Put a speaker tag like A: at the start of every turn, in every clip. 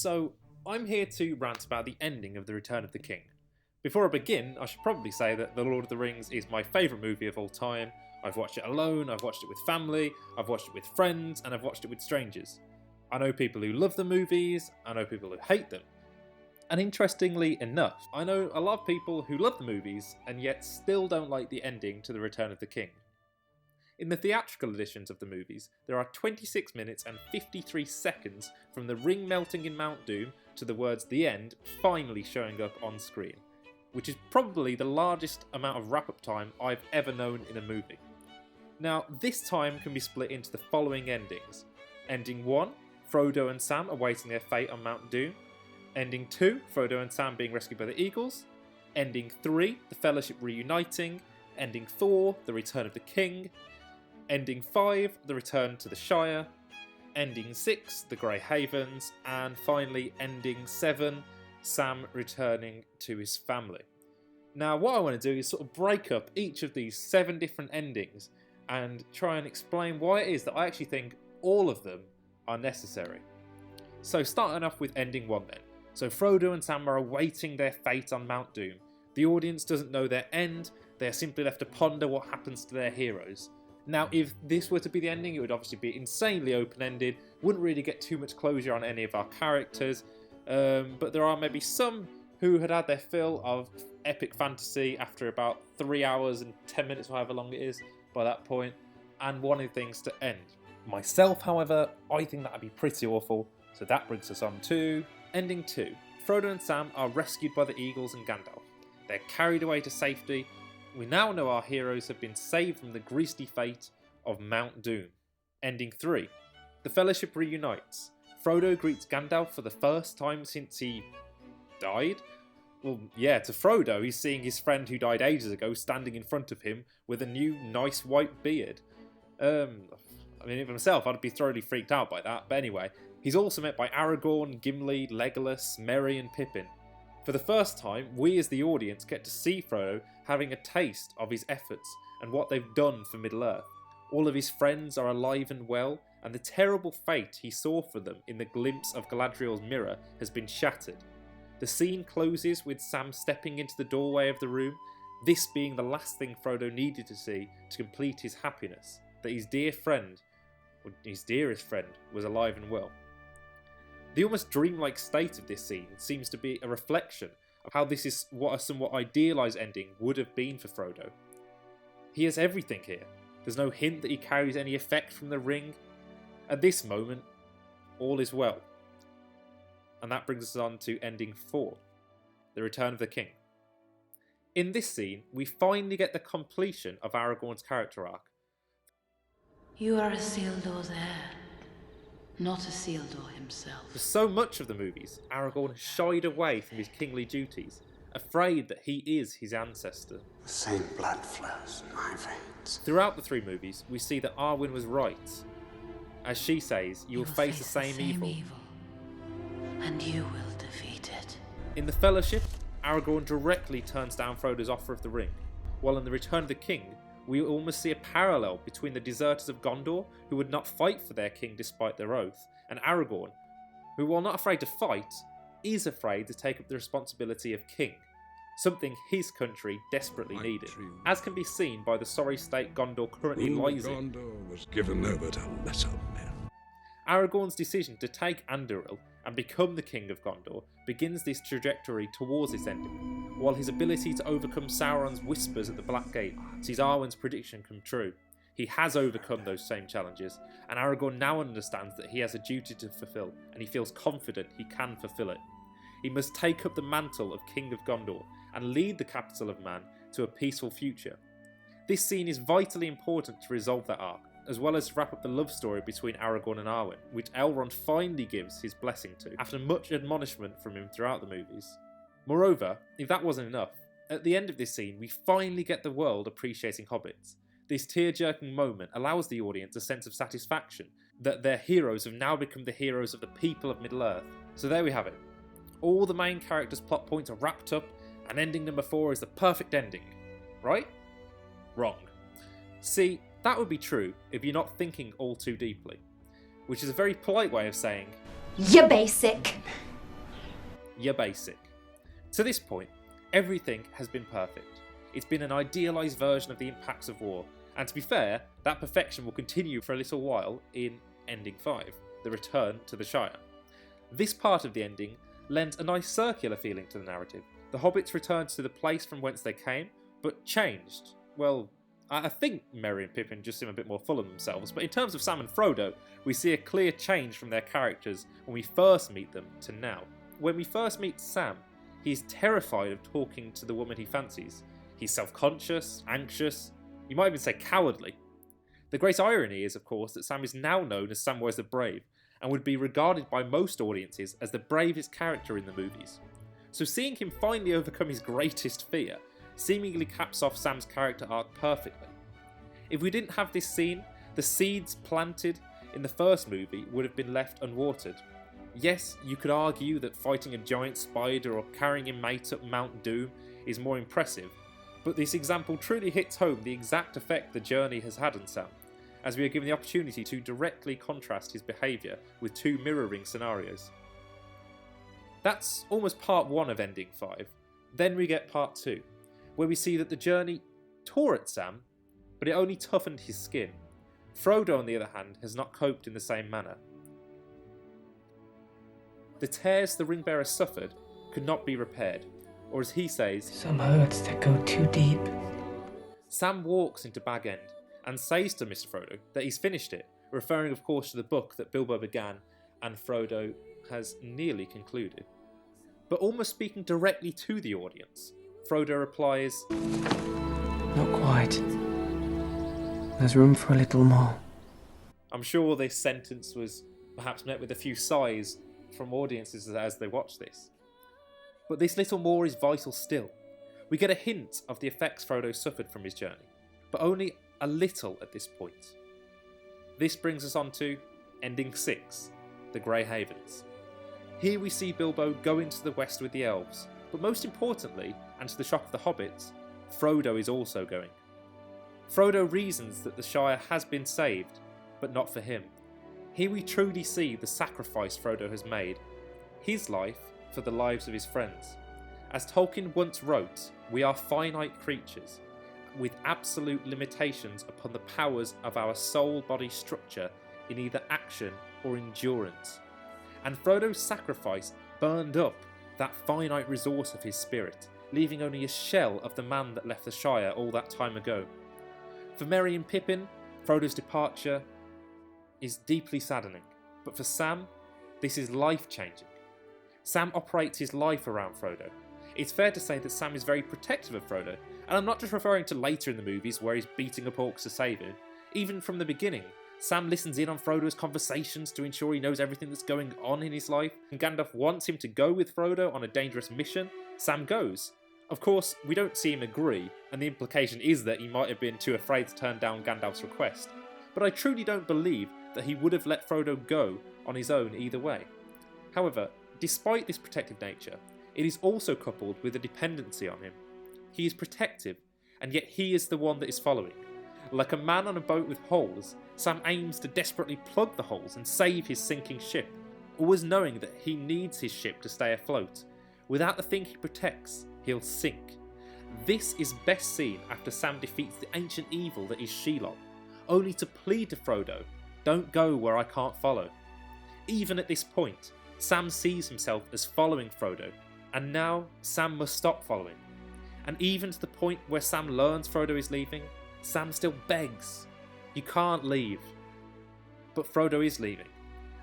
A: So, I'm here to rant about the ending of The Return of the King. Before I begin, I should probably say that The Lord of the Rings is my favourite movie of all time. I've watched it alone, I've watched it with family, I've watched it with friends, and I've watched it with strangers. I know people who love the movies, I know people who hate them. And interestingly enough, I know a lot of people who love the movies and yet still don't like the ending to The Return of the King. In the theatrical editions of the movies, there are 26 minutes and 53 seconds from the ring melting in Mount Doom to the words "the end" finally showing up on screen, which is probably the largest amount of wrap-up time I've ever known in a movie. Now, this time can be split into the following endings. Ending 1, Frodo and Sam awaiting their fate on Mount Doom. Ending 2, Frodo and Sam being rescued by the Eagles. Ending 3, the Fellowship reuniting. Ending 4, the Return of the King. Ending 5, the Return to the Shire. Ending 6, the Grey Havens. And finally, ending 7, Sam returning to his family. Now, what I want to do is sort of break up each of these 7 different endings and try and explain why it is that I actually think all of them are necessary. So starting off with ending 1 then. So Frodo and Sam are awaiting their fate on Mount Doom. The audience doesn't know their end, they are simply left to ponder what happens to their heroes. Now, if this were to be the ending, it would obviously be insanely open-ended, wouldn't really get too much closure on any of our characters, but there are maybe some who had their fill of epic fantasy after about 3 hours and 10 minutes, however long it is, by that point, and wanting things to end. Myself, however, I think that would be pretty awful, so that brings us on to ending 2. Frodo and Sam are rescued by the Eagles and Gandalf. They're carried away to safety. We now know our heroes have been saved from the grisly fate of Mount Doom. Ending 3. The Fellowship reunites. Frodo greets Gandalf for the first time since he died. Well, yeah, to Frodo, he's seeing his friend who died ages ago standing in front of him with a new nice white beard. I mean, for myself, I'd be thoroughly freaked out by that, but anyway. He's also met by Aragorn, Gimli, Legolas, Merry and Pippin. For the first time, we as the audience get to see Frodo having a taste of his efforts and what they've done for Middle-earth. All of his friends are alive and well, and the terrible fate he saw for them in the glimpse of Galadriel's mirror has been shattered. The scene closes with Sam stepping into the doorway of the room, this being the last thing Frodo needed to see to complete his happiness, that his dear friend, or his dearest friend, was alive and well. The almost dreamlike state of this scene seems to be a reflection of how this is what a somewhat idealised ending would have been for Frodo. He has everything here. There's no hint that he carries any effect from the ring. At this moment, all is well. And that brings us on to ending 4, The Return of the King. In this scene, we finally get the completion of Aragorn's character arc.
B: You are Isildur's heir, not Isildur himself.
A: For so much of the movies, Aragorn has shied away from his kingly duties, afraid that he is his ancestor.
C: The same blood flows in my veins.
A: Throughout the 3 movies, we see that Arwen was right. As she says, you will face the same evil.
B: And you will defeat it.
A: In The Fellowship, Aragorn directly turns down Frodo's offer of the ring, while in The Return of the King, we almost see a parallel between the deserters of Gondor, who would not fight for their king despite their oath, and Aragorn, who, while not afraid to fight, is afraid to take up the responsibility of king, something his country desperately needed, as can be seen by the sorry state Gondor currently lies in.
D: Gondor was given over to lesser men.
A: Aragorn's decision to take Anduril and become the king of Gondor begins this trajectory towards its ending, while his ability to overcome Sauron's whispers at the Black Gate sees Arwen's prediction come true. He has overcome those same challenges, and Aragorn now understands that he has a duty to fulfill, and he feels confident he can fulfill it. He must take up the mantle of King of Gondor and lead the capital of Man to a peaceful future. This scene is vitally important to resolve that arc, as well as to wrap up the love story between Aragorn and Arwen, which Elrond finally gives his blessing to, after much admonishment from him throughout the movies. Moreover, if that wasn't enough, at the end of this scene we finally get the world appreciating hobbits. This tear-jerking moment allows the audience a sense of satisfaction that their heroes have now become the heroes of the people of Middle-earth. So there we have it. All the main characters' plot points are wrapped up, and ending number 4 is the perfect ending. Right? Wrong. See, that would be true if you're not thinking all too deeply, which is a very polite way of saying,
E: "You're basic."
A: you're basic. To this point, everything has been perfect. It's been an idealised version of the impacts of war, and to be fair, that perfection will continue for a little while in Ending 5, The Return to the Shire. This part of the ending lends a nice circular feeling to the narrative. The hobbits returned to the place from whence they came, but changed. Well, I think Merry and Pippin just seem a bit more full of themselves, but in terms of Sam and Frodo, we see a clear change from their characters when we first meet them to now. When we first meet Sam, he's terrified of talking to the woman he fancies. He's self-conscious, anxious, you might even say cowardly. The great irony is, of course, that Sam is now known as Samwise the Brave, and would be regarded by most audiences as the bravest character in the movies. So seeing him finally overcome his greatest fear seemingly caps off Sam's character arc perfectly. If we didn't have this scene, the seeds planted in the first movie would have been left unwatered. Yes, you could argue that fighting a giant spider or carrying your mate up Mount Doom is more impressive, but this example truly hits home the exact effect the journey has had on Sam, as we are given the opportunity to directly contrast his behaviour with two mirroring scenarios. That's almost part 1 of Ending 5. Then we get part 2, where we see that the journey tore at Sam, but it only toughened his skin. Frodo, on the other hand, has not coped in the same manner. The tears the ring-bearer suffered could not be repaired, or as he says,
E: "Some hurts that go too deep."
A: Sam walks into Bag End and says to Mr. Frodo that he's finished it, referring of course to the book that Bilbo began and Frodo has nearly concluded. But almost speaking directly to the audience, Frodo replies,
E: "Not quite. There's room for a little more."
A: I'm sure this sentence was perhaps met with a few sighs from audiences as they watch this. But this little more is vital still. We get a hint of the effects Frodo suffered from his journey, but only a little at this point. This brings us on to Ending 6, The Grey Havens. Here we see Bilbo go into the west with the elves, but most importantly, and to the shock of the hobbits, Frodo is also going. Frodo reasons that the Shire has been saved, but not for him. Here we truly see the sacrifice Frodo has made, his life for the lives of his friends. As Tolkien once wrote, we are finite creatures, with absolute limitations upon the powers of our soul-body structure in either action or endurance. And Frodo's sacrifice burned up that finite resource of his spirit, leaving only a shell of the man that left the Shire all that time ago. For Merry and Pippin, Frodo's departure is deeply saddening, but for Sam, this is life-changing. Sam operates his life around Frodo. It's fair to say that Sam is very protective of Frodo, and I'm not just referring to later in the movies where he's beating up orcs to save him. Even from the beginning, Sam listens in on Frodo's conversations to ensure he knows everything that's going on in his life. When Gandalf wants him to go with Frodo on a dangerous mission, Sam goes. Of course, we don't see him agree, and the implication is that he might have been too afraid to turn down Gandalf's request. But I truly don't believe that he would have let Frodo go on his own either way. However, despite this protective nature, it is also coupled with a dependency on him. He is protective, and yet he is the one that is following. Like a man on a boat with holes, Sam aims to desperately plug the holes and save his sinking ship, always knowing that he needs his ship to stay afloat. Without the thing he protects, he'll sink. This is best seen after Sam defeats the ancient evil that is Shelob, only to plead to Frodo, "Don't go where I can't follow." Even at this point, Sam sees himself as following Frodo, and now Sam must stop following. And even to the point where Sam learns Frodo is leaving, Sam still begs, "You can't leave." But Frodo is leaving,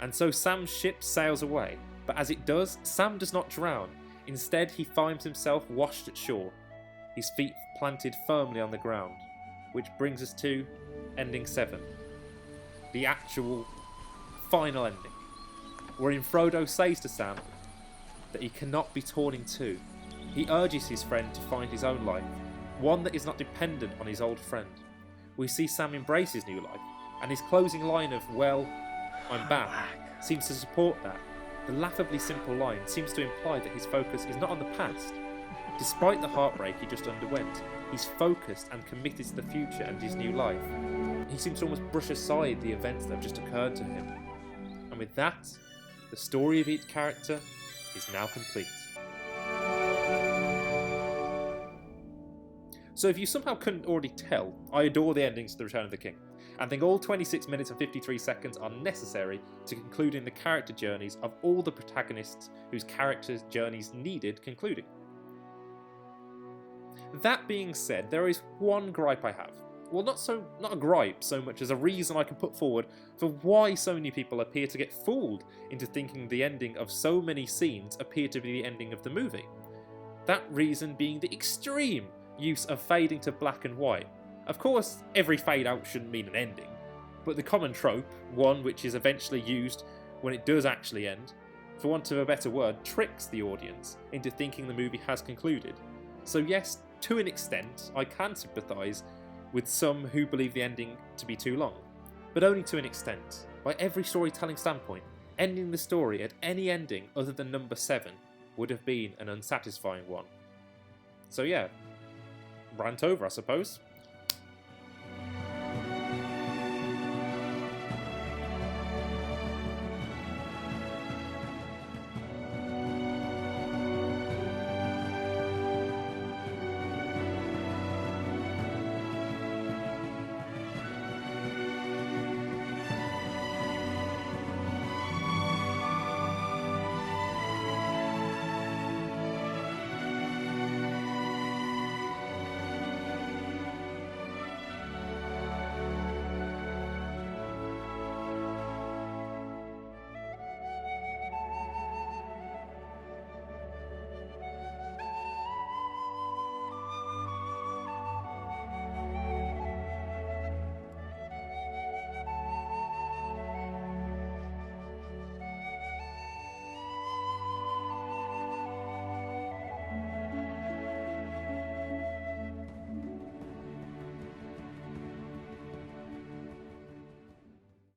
A: and so Sam's ship sails away, but as it does, Sam does not drown. Instead, he finds himself washed at shore, his feet planted firmly on the ground, which brings us to Ending 7, the actual final ending, wherein Frodo says to Sam that he cannot be torn in two. He urges his friend to find his own life, one that is not dependent on his old friend. We see Sam embrace his new life, and his closing line of, "Well, I'm back," seems to support that. The laughably simple line seems to imply that his focus is not on the past. Despite the heartbreak he just underwent, he's focused and committed to the future and his new life. He seems to almost brush aside the events that have just occurred to him. And with that, the story of each character is now complete. So if you somehow couldn't already tell, I adore the endings to The Return of the King, and think all 26 minutes and 53 seconds are necessary to concluding the character journeys of all the protagonists whose characters' journeys needed concluding. That being said, there is one gripe I have. Well, not a gripe so much as a reason I can put forward for why so many people appear to get fooled into thinking the ending of so many scenes appear to be the ending of the movie. That reason being the extreme use of fading to black and white. Of course, every fade out shouldn't mean an ending, but the common trope, one which is eventually used when it does actually end, for want of a better word, tricks the audience into thinking the movie has concluded. So yes, to an extent, I can sympathise with some who believe the ending to be too long, but only to an extent. By every storytelling standpoint, ending the story at any ending other than number 7 would have been an unsatisfying one. So yeah, rant over, I suppose.